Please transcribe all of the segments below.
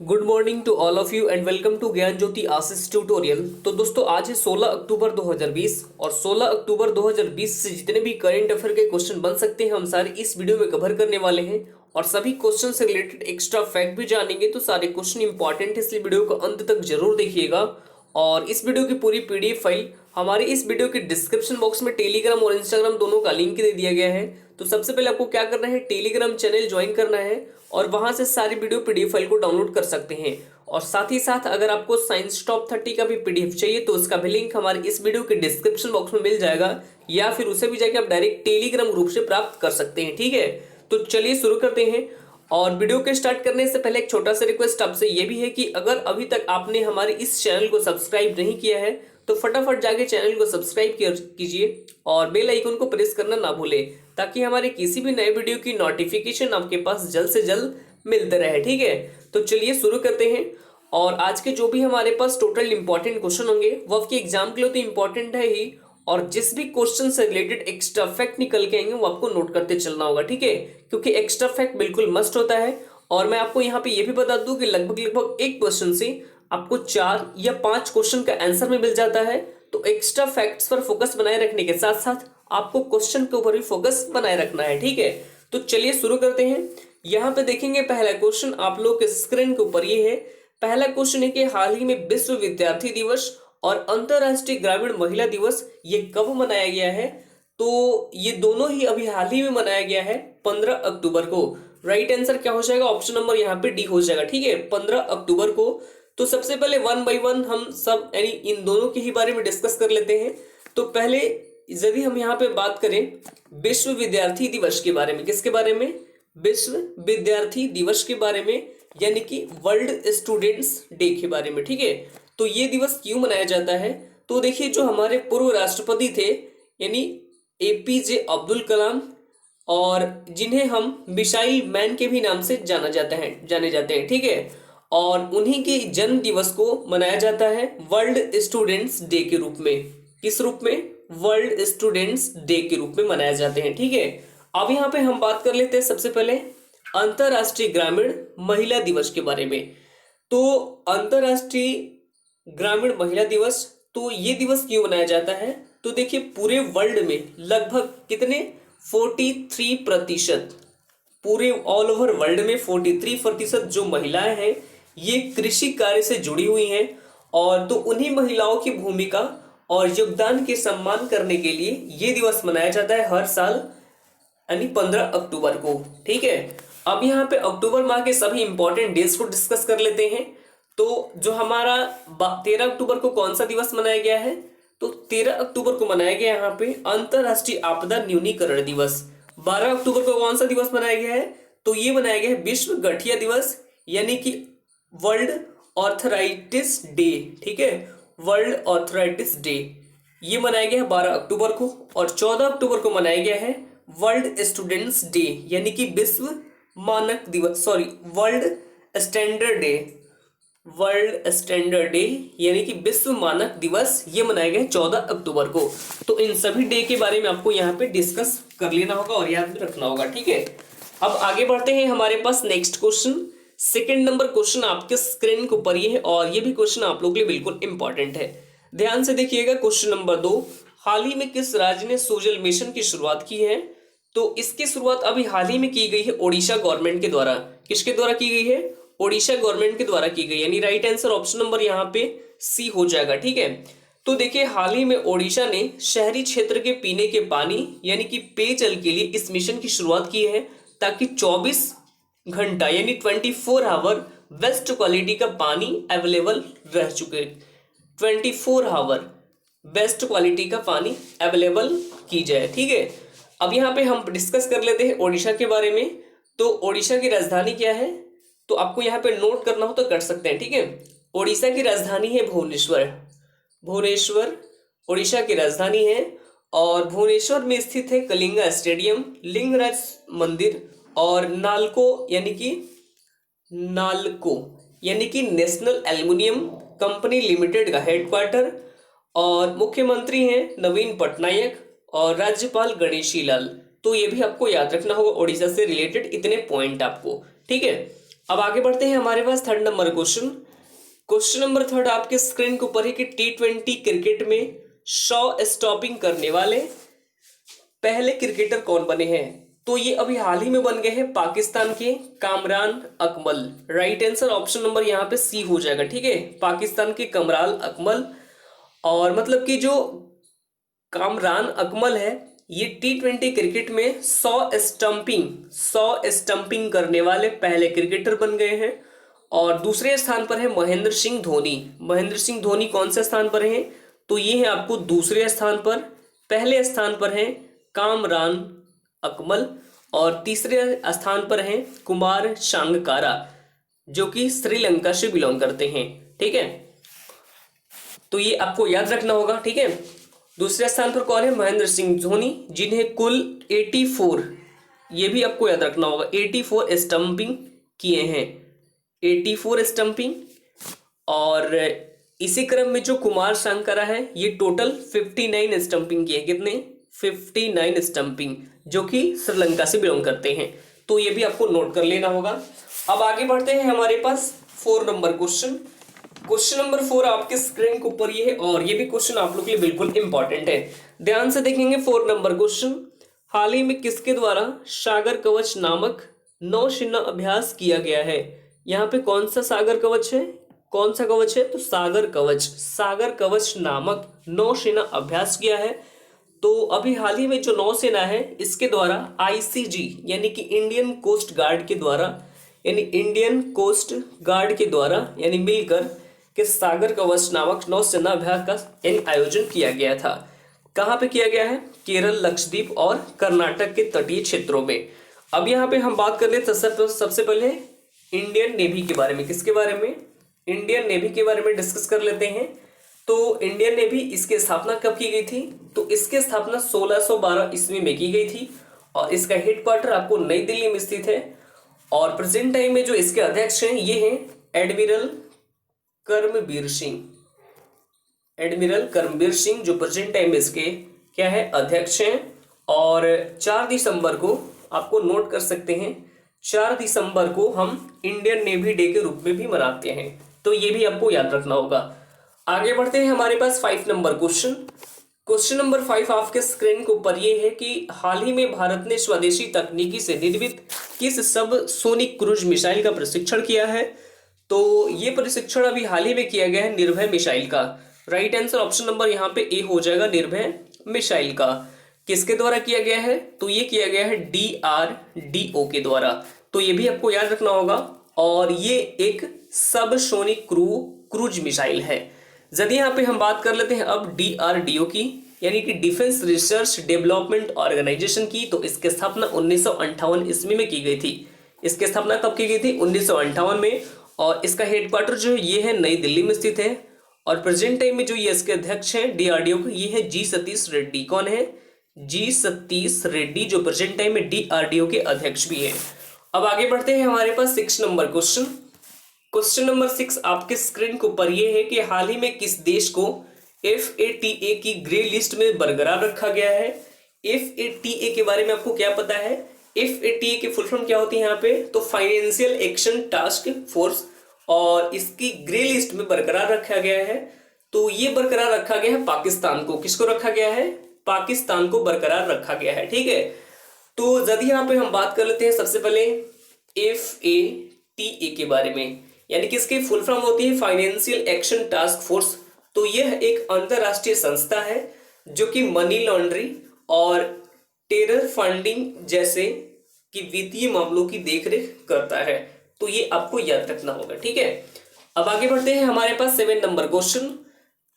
Good morning to all of you and welcome to Gyan Jyoti Ashish tutorial. तो दोस्तों आज है 16 अक्टूबर 2020 और 16 अक्टूबर 2020 से जितने भी करंट अफेयर के क्वेश्चन बन सकते हैं हम सारे इस वीडियो में कवर करने वाले हैं और सभी क्वेश्चन से रिलेटेड एक्स्ट्रा फैक्ट भी जानेंगे। तो सारे क्वेश्चन इंपॉर्टेंट है इसलिए वीडियो को अंत तक जरूर देखिएगा। और इस वीडियो की पूरी पीडीएफ फाइल हमारे इस वीडियो के डिस्क्रिप्शन बॉक्स में टेलीग्राम और इंस्टाग्राम दोनों का लिंक दे दिया गया है। तो सबसे पहले आपको क्या करना है, टेलीग्राम चैनल ज्वाइन करना है और वहां से सारी वीडियो पीडीएफ फाइल को डाउनलोड कर सकते हैं। और साथ ही साथ अगर आपको साइंस टॉप 30 का भी पीडीएफ चाहिए तो उसका भी लिंक हमारे इस वीडियो के डिस्क्रिप्शन बॉक्स में मिल जाएगा, या फिर उसे भी जाके आप डायरेक्ट टेलीग्राम ग्रुप से प्राप्त कर सकते हैं। ठीक है, तो चलिए शुरू करते हैं। और वीडियो के स्टार्ट करने से पहले एक छोटा सा रिक्वेस्ट आपसे यह भी है कि अगर अभी तक आपने हमारे इस चैनल को सब्सक्राइब नहीं किया है तो फटाफट जाके चैनल को सब्सक्राइब कीजिए और बेल आइकन को प्रेस करना ना भूलें, ताकि हमारे किसी भी नए वीडियो की नोटिफिकेशन आपके पास जल्द से जल्द मिलते रहे। ठीक है, तो चलिए शुरू करते हैं। और आज के जो भी हमारे पास टोटल इंपॉर्टेंट क्वेश्चन होंगे वो आपके एग्जाम के लिए तो इंपॉर्टेंट है ही, और जिस भी क्वेश्चन से रिलेटेड एक्स्ट्रा फैक्ट निकल के आएंगे वो आपको नोट करते चलना होगा। ठीक है, क्योंकि एक्स्ट्रा फैक्ट बिल्कुल मस्ट होता है। और मैं आपको यहाँ पे ये भी बता दूं कि लगभग एक क्वेश्चन से आपको 4 या 5 क्वेश्चन का आंसर में मिल जाता है। तो एक्स्ट्रा फैक्ट्स पर फोकस बनाए रखने के साथ साथ आपको क्वेश्चन के ऊपर भी फोकस बनाए रखना है। ठीक है, तो चलिए शुरू करते हैं। यहाँ पे देखेंगे पहला क्वेश्चन आप लोग के स्क्रीन के ऊपर ये है। पहला क्वेश्चन है कि हाल ही में विश्व विद्यार्थी दिवस और अंतरराष्ट्रीय ग्रामीण महिला दिवस ये कब मनाया गया है? तो ये दोनों ही अभी हाल ही में मनाया गया है 15 अक्टूबर को। राइट आंसर क्या हो जाएगा? ऑप्शन नंबर यहाँ पे डी हो जाएगा। ठीक है, 15 अक्टूबर को। तो सबसे पहले 1 बाय 1 हम सब यानी इन दोनों के ही बारे में डिस्कस कर लेते हैं। तो पहले यदि हम यहाँ पे बात करें विश्व विद्यार्थी दिवस के बारे में, किसके बारे में? विश्व विद्यार्थी दिवस के बारे में, यानी कि वर्ल्ड स्टूडेंट्स डे के बारे में। ठीक है, तो ये दिवस क्यों मनाया जाता है? तो देखिए जो हमारे पूर्व राष्ट्रपति थे यानी एपीजे अब्दुल कलाम, और जिन्हें हम मिसाइल मैन के भी नाम से जाने जाते हैं। ठीक है, और उन्हीं के जन्म दिवस को मनाया जाता है वर्ल्ड स्टूडेंट्स डे के रूप में। किस रूप में? वर्ल्ड स्टूडेंट्स डे के रूप में मनाए जाते हैं। ठीक है, अब यहाँ पे हम बात कर लेते हैं सबसे पहले अंतरराष्ट्रीय ग्रामीण महिला दिवस के बारे में। तो अंतरराष्ट्रीय ग्रामीण महिला दिवस, तो ये दिवस क्यों मनाया जाता है? तो देखिए पूरे वर्ल्ड में लगभग कितने 43%, पूरे ऑल ओवर वर्ल्ड में 43% जो महिलाएं हैं ये कृषि कार्य से जुड़ी हुई हैं। और तो उन्हीं महिलाओं की भूमिका और योगदान के सम्मान करने के लिए ये दिवस मनाया जाता है हर साल, यानी 15 अक्टूबर को। ठीक है, अब यहाँ पे अक्टूबर माह के सभी इंपॉर्टेंट डेज को डिस्कस कर लेते हैं। तो जो हमारा 13 अक्टूबर को कौन सा दिवस मनाया गया है? तो 13 अक्टूबर को मनाया गया यहाँ पे अंतरराष्ट्रीय आपदा न्यूनीकरण दिवस। 12 अक्टूबर को कौन सा दिवस मनाया गया है? तो ये मनाया गया है विश्व गठिया दिवस, यानी कि वर्ल्ड ऑर्थराइटिस डे। ठीक है, वर्ल्ड ऑर्थराइटिस डे ये मनाया गया है 12 अक्टूबर को। और 14 अक्टूबर को मनाया गया है वर्ल्ड स्टूडेंट्स डे, यानी कि विश्व मानक दिवस, sorry world standard day, world standard day यानी कि विश्व मानक दिवस ये मनाया गया है 14 अक्टूबर को। तो इन सभी डे के बारे में आपको यहाँ पे डिस्कस कर लेना होगा और याद भी रखना होगा। ठीक है, अब आगे बढ़ते हैं हमारे पास next question. Second number question आपके स्क्रीन के ऊपर ये है और ये भी क्वेश्चन आप लोगों के लिए बिल्कुल इंपॉर्टेंट है। ध्यान से देखिएगा। क्वेश्चन नंबर 2, हाल ही में किस राज्य ने सुजल मिशन की शुरुआत की है? तो इसकी शुरुआत अभी हाल ही में की गई है ओडिशा गवर्नमेंट के द्वारा। किसके द्वारा की गई है? ओडिशा गवर्नमेंट के द्वारा की गई, यानी राइट आंसर ऑप्शन नंबर यहाँ पे सी हो जाएगा। ठीक है, तो देखिए हाल ही में ओडिशा ने शहरी क्षेत्र के पीने के पानी यानी कि पेयजल के लिए इस मिशन की शुरुआत की है, ताकि 24 घंटा यानी 24 आवर बेस्ट क्वालिटी का पानी अवेलेबल रह चुके, 24 आवर बेस्ट क्वालिटी का पानी अवेलेबल की जाए। ठीक है, अब यहाँ पे हम डिस्कस कर लेते हैं ओडिशा के बारे में। तो ओडिशा की राजधानी क्या है? तो आपको यहाँ पे नोट करना हो तो कर सकते हैं। ठीक है, ओडिशा की राजधानी है भुवनेश्वर। भुवनेश्वर ओडिशा की राजधानी है और भुवनेश्वर में स्थित है कलिंगा स्टेडियम, लिंगराज मंदिर और नालको यानी कि नेशनल एल्युमिनियम कंपनी लिमिटेड का हेडक्वार्टर, और मुख्यमंत्री हैं नवीन पटनायक और राज्यपाल गणेशी लाल। तो ये भी आपको याद रखना होगा ओडिशा से रिलेटेड इतने पॉइंट आपको। ठीक है, अब आगे बढ़ते हैं हमारे पास third number question. Question number third आपके स्क्रीन के ऊपर है कि T20 क्रिकेट में 100 स्टॉपिंग करने वाले पहले क्रिकेटर कौन बने हैं? तो ये अभी हाल ही में बन गए हैं पाकिस्तान के Kamran Akmal. Right answer option number यहाँ पे सी हो जाएगा। ठीक है, पाकिस्तान के कामरान अकमल। और मतलब कि जो कामरान अकमल है ये T20 क्रिकेट में 100 स्टंपिंग करने वाले पहले क्रिकेटर बन गए हैं। और दूसरे स्थान पर है महेंद्र सिंह धोनी। महेंद्र सिंह धोनी कौन से स्थान पर हैं? तो ये है आपको दूसरे स्थान पर। पहले स्थान पर है कामरान अकमल और तीसरे स्थान पर है कुमार सांगकारा जो कि श्रीलंका से बिलोंग करते हैं। ठीक है, तो ये आपको याद रखना होगा। ठीक है, दूसरे स्थान पर कौन है? महेंद्र सिंह धोनी, जिन्हें कुल 84, ये भी आपको याद रखना होगा, 84 स्टंपिंग किए हैं, 84 स्टंपिंग। और इसी क्रम में जो कुमार सांगकारा है ये टोटल 59 स्टंपिंग किए। कितने? 59 स्टंपिंग, जो कि श्रीलंका से बिलोंग करते हैं। तो ये भी आपको नोट कर लेना होगा। अब आगे बढ़ते हैं हमारे पास 4 नंबर क्वेश्चन। क्वेश्चन नंबर 4 आपके स्क्रीन के ऊपर ये है और ये भी क्वेश्चन आप लोग के लिए बिल्कुल इंपॉर्टेंट है। ध्यान से देखेंगे 4 नंबर क्वेश्चन। हाल ही में किसके द्वारा सागर कवच नामक नौसेना अभ्यास किया गया है? यहाँ पे कौन सा सागर कवच है? कौन सा कवच है? तो सागर कवच। सागर कवच नामक नौसेना अभ्यास किया है। तो अभी हाल ही में जो नौसेना है इसके द्वारा ICG यानी कि इंडियन कोस्ट गार्ड के द्वारा यानी मिलकर के सागर कवच नामक नौसेना अभ्यास का आयोजन किया गया था। कहाँ पे किया गया है? केरल, लक्षद्वीप और कर्नाटक के तटीय क्षेत्रों में। अब यहाँ पे हम बात कर ले सबसे पहले इंडियन नेवी के बारे में। किसके बारे में? इंडियन नेवी के बारे में डिस्कस कर लेते हैं। तो इंडियन नेवी, इसकी स्थापना कब की गई थी? तो इसकी स्थापना 1612 ईस्वी में की गई थी और इसका हेडक्वार्टर आपको नई दिल्ली में स्थित है। और प्रेजेंट टाइम में जो इसके अध्यक्ष हैं ये हैं एडमिरल कर्मवीर सिंह, जो प्रेजेंट टाइम में इसके क्या है? अध्यक्ष हैं। और 4 दिसंबर को आपको नोट कर सकते हैं, 4 दिसंबर को हम इंडियन नेवी डे के रूप में भी मनाते हैं। तो ये भी आपको याद रखना होगा। आगे बढ़ते हैं हमारे पास 5 नंबर क्वेश्चन। क्वेश्चन नंबर 5 आपके स्क्रीन के ऊपर ये है कि हाल ही में भारत ने स्वदेशी तकनीकी से निर्मित किस सब सोनिक क्रूज मिसाइल का प्रशिक्षण किया है? तो ये प्रशिक्षण अभी हाल ही में किया गया है निर्भय मिसाइल का। राइट आंसर ऑप्शन नंबर यहाँ पे ए हो जाएगा, निर्भय मिसाइल का। किसके द्वारा किया गया है? तो ये किया गया है DRDO के द्वारा। तो ये भी आपको याद रखना होगा। और ये एक सब सोनिक क्रूज मिसाइल है। यदि यहाँ पे हम बात कर लेते हैं अब DRDO की, यानी कि डिफेंस रिसर्च डेवलपमेंट ऑर्गेनाइजेशन की, तो इसकी स्थापना 1958 ईस्वी में की गई थी। इसकी स्थापना कब की गई थी? 1958 में। और इसका हेडक्वार्टर जो है ये है नई दिल्ली में स्थित है। और प्रेजेंट टाइम में जो ये इसके अध्यक्ष हैं DRDO के, ये है G सतीश रेड्डी। कौन है? G सतीश रेड्डी, जो प्रेजेंट टाइम में DRDO के अध्यक्ष भी है। अब आगे बढ़ते हैं हमारे पास 6 नंबर क्वेश्चन। क्वेश्चन नंबर 6 आपके स्क्रीन के ऊपर ये है कि हाल ही में किस देश को FATA की ग्रे लिस्ट में बरकरार रखा गया है? FATA के बारे में आपको क्या पता है? FATA की फुल फॉर्म क्या होती है यहाँ पे? तो फाइनेंशियल एक्शन टास्क फोर्स। और इसकी ग्रे लिस्ट में बरकरार रखा गया है। तो ये बरकरार रखा गया है पाकिस्तान को। किसको रखा गया है? पाकिस्तान को बरकरार रखा गया है। ठीक है, तो यदि यहाँ पे हम बात कर लेते हैं सबसे पहले FATA के बारे में, यानी कि इसकी फुल फॉर्म होती है फाइनेंशियल एक्शन टास्क फोर्स। तो यह एक अंतरराष्ट्रीय संस्था है जो कि मनी लॉन्ड्रिंग और टेरर फंडिंग जैसे कि वित्तीय मामलों की देखरेख करता है। तो ये आपको याद रखना होगा। ठीक है, अब आगे बढ़ते हैं हमारे पास 7 नंबर क्वेश्चन।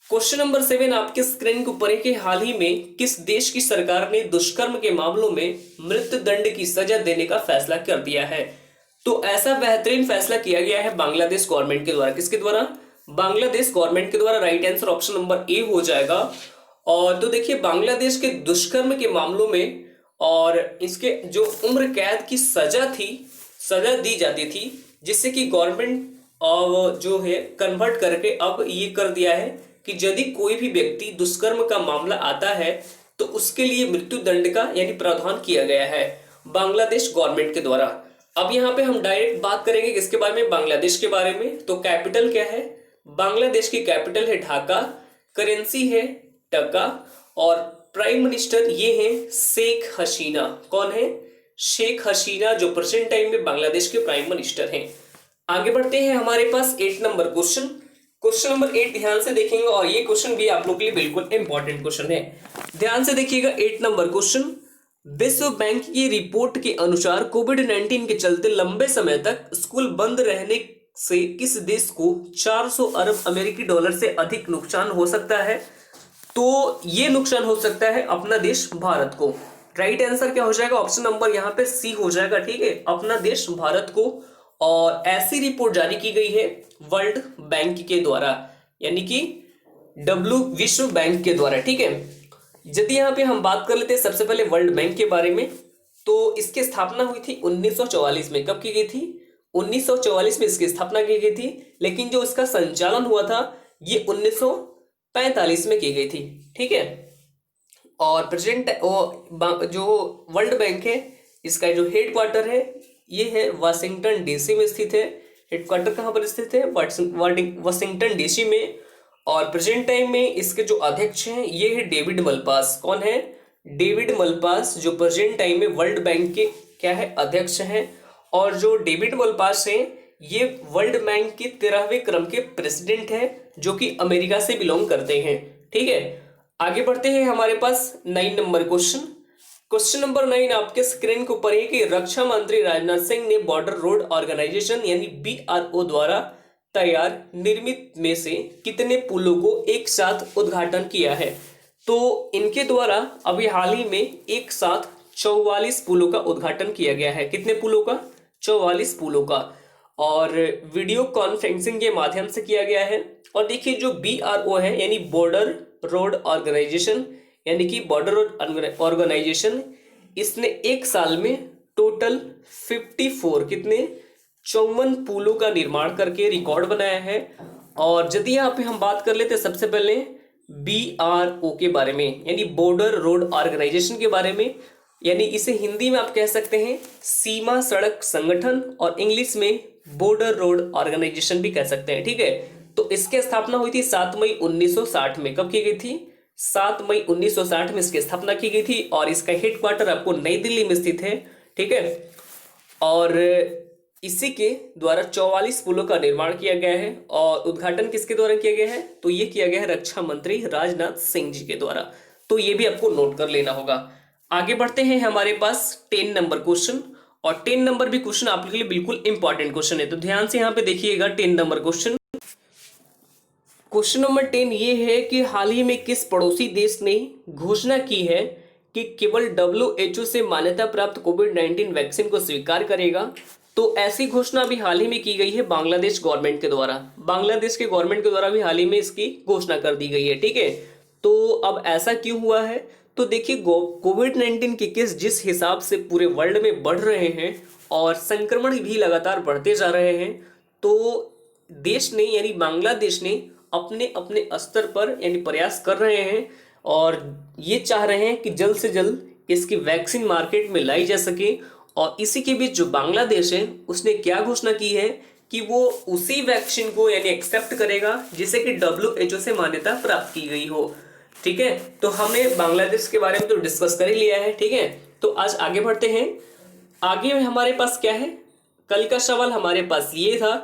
क्वेश्चन नंबर 7 आपके स्क्रीन के ऊपर है कि हाल ही में किस देश की सरकार ने दुष्कर्म के मामलों में मृत्यु दंड की सजा देने का फैसला कर दिया है? तो ऐसा बेहतरीन फैसला किया गया है बांग्लादेश गवर्नमेंट के द्वारा। किसके द्वारा? बांग्लादेश गवर्नमेंट के द्वारा। Right answer option number A हो जाएगा। और तो देखिए बांग्लादेश के दुष्कर्म के मामलों में और इसके जो उम्र कैद की सजा दी जाती थी, जिससे कि गवर्नमेंट जो है कन्वर्ट करके अब ये कर दिया है कि यदि कोई भी व्यक्ति दुष्कर्म का मामला आता है तो उसके लिए मृत्यु दंड का यानी प्रावधान किया गया है बांग्लादेश गवर्नमेंट के द्वारा। अब यहाँ पे हम डायरेक्ट बात करेंगे किसके बारे में, बांग्लादेश के बारे में। तो कैपिटल क्या है, बांग्लादेश की कैपिटल है ढाका, करेंसी है टका, और प्राइम मिनिस्टर ये है शेख हसीना। कौन है, शेख हसीना, जो प्रेजेंट टाइम में बांग्लादेश के प्राइम मिनिस्टर हैं। आगे बढ़ते हैं, हमारे पास 8 नंबर क्वेश्चन। क्वेश्चन नंबर 8 ध्यान से देखेंगे और ये क्वेश्चन भी आप लोग के लिए बिल्कुल इंपॉर्टेंट क्वेश्चन है। ध्यान से देखिएगा 8 नंबर क्वेश्चन। विश्व बैंक की रिपोर्ट के अनुसार कोविड-19 के चलते लंबे समय तक स्कूल बंद रहने से किस देश को 400 अरब अमेरिकी डॉलर से अधिक नुकसान हो सकता है? तो ये नुकसान हो सकता है अपना देश भारत को। राइट आंसर क्या हो जाएगा, ऑप्शन नंबर यहाँ पे सी हो जाएगा। ठीक है, अपना देश भारत को। और ऐसी रिपोर्ट जारी की गई है वर्ल्ड बैंक के द्वारा, यानी कि विश्व बैंक के द्वारा। ठीक है, यदि यहाँ पे हम बात कर लेते हैं सबसे पहले वर्ल्ड बैंक के बारे में, तो इसकी स्थापना हुई थी 1944 में। कब की गई थी, 1944 में इसकी स्थापना की गई थी, लेकिन जो इसका संचालन हुआ था ये 1945 में की गई थी। ठीक है, और प्रेजेंट जो वर्ल्ड बैंक है इसका जो हेडक्वार्टर है ये है वाशिंगटन डीसी में स्थित है। हेडक्वार्टर कहाँ पर स्थित है, वाशिंगटन डीसी में। और प्रेजेंट टाइम में इसके जो अध्यक्ष हैं ये है डेविड मलपास। कौन है, डेविड मलपास, जो प्रेजेंट टाइम में वर्ल्ड बैंक के क्या है, अध्यक्ष हैं। और जो डेविड मलपास हैं ये वर्ल्ड बैंक के 13वें क्रम के प्रेसिडेंट हैं, जो कि अमेरिका से बिलोंग करते हैं। ठीक है, आगे बढ़ते हैं, हमारे पास 9 नंबर क्वेश्चन। क्वेश्चन नंबर 9 आपके स्क्रीन के ऊपर है कि रक्षा मंत्री राजनाथ सिंह ने बॉर्डर रोड ऑर्गेनाइजेशन यानी BRO द्वारा तैयार निर्मित में से कितने पुलों को एक साथ उद्घाटन किया है? तो इनके द्वारा अभी हाल ही में एक साथ 44 पुलों का उद्घाटन किया गया है। कितने पुलों का, 44 पुलों का, और वीडियो कॉन्फ्रेंसिंग के माध्यम से किया गया है। और देखिए जो BRO है यानी बॉर्डर रोड ऑर्गेनाइजेशन, यानी कि बॉर्डर रोड ऑर्गेनाइजेशन, इसने एक साल में टोटल 54 कितने 54 पुलों का निर्माण करके रिकॉर्ड बनाया है। और यदि यहाँ पे हम बात कर लेते हैं सबसे पहले BRO के बारे में, यानी बॉर्डर रोड ऑर्गेनाइजेशन के बारे में, यानी इसे हिंदी में आप कह सकते हैं सीमा सड़क संगठन, और इंग्लिश में बॉर्डर रोड ऑर्गेनाइजेशन भी कह सकते हैं। ठीक है, तो इसकी स्थापना हुई थी 7 मई 1960 में। कब की गई थी, 7 मई 1960 में इसकी स्थापना की गई थी। और इसका हेडक्वार्टर आपको नई दिल्ली में स्थित है। ठीक है, और इसी के द्वारा 44 पुलों का निर्माण किया गया है। और उद्घाटन किसके द्वारा किया गया है, तो ये किया गया है रक्षा मंत्री राजनाथ सिंह जी के द्वारा। तो ये भी आपको नोट कर लेना होगा। आगे बढ़ते हैं, हमारे पास 10 नंबर क्वेश्चन, और 10 नंबर भी क्वेश्चन आपके लिए बिल्कुल इंपॉर्टेंट क्वेश्चन है। तो ध्यान से यहाँ पे देखिएगा 10 नंबर क्वेश्चन। क्वेश्चन नंबर 10 ये है कि हाल ही में किस पड़ोसी देश ने घोषणा की है कि केवल WHO से मान्यता प्राप्त कोविड-19 वैक्सीन को स्वीकार करेगा? तो ऐसी घोषणा भी हाल ही में की गई है बांग्लादेश गवर्नमेंट के द्वारा। बांग्लादेश के गवर्नमेंट के द्वारा भी हाल ही में इसकी घोषणा कर दी गई है। ठीक है, तो अब ऐसा क्यों हुआ है, तो देखिए कोविड-19 के केस जिस हिसाब से पूरे वर्ल्ड में बढ़ रहे हैं और संक्रमण भी लगातार बढ़ते जा रहे हैं, तो देश ने यानी बांग्लादेश ने अपने अपने स्तर पर यानी प्रयास कर रहे हैं और ये चाह रहे हैं कि जल्द से जल्द इसकी वैक्सीन मार्केट में लाई जा सके। और इसी के बीच जो बांग्लादेश है उसने क्या घोषणा की है कि वो उसी वैक्सीन को यानी एक्सेप्ट करेगा जिसे कि WHO से मान्यता प्राप्त की गई हो। ठीक है, तो हमने बांग्लादेश के बारे में तो डिस्कस कर ही लिया है। ठीक है, तो आज आगे बढ़ते हैं। आगे में हमारे पास क्या है, कल का सवाल हमारे पास ये था।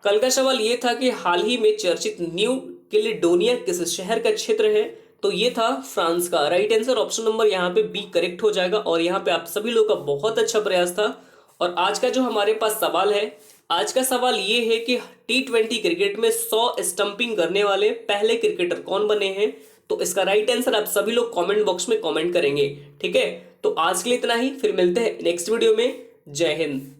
कल का सवाल ये था कि हाल ही में चर्चित न्यू कैलेडोनिया किस शहर का क्षेत्र है? तो ये था फ्रांस का। राइट आंसर ऑप्शन नंबर यहाँ पे बी करेक्ट हो जाएगा। और यहाँ पे आप सभी लोगों का बहुत अच्छा प्रयास था। और आज का जो हमारे पास सवाल है, आज का सवाल ये है कि T20 क्रिकेट में 100 स्टंपिंग करने वाले पहले क्रिकेटर कौन बने हैं? तो इसका राइट आंसर आप सभी लोग कमेंट बॉक्स में कमेंट करेंगे। ठीक है, तो आज के लिए इतना ही, फिर मिलते हैं नेक्स्ट वीडियो में। जय हिंद।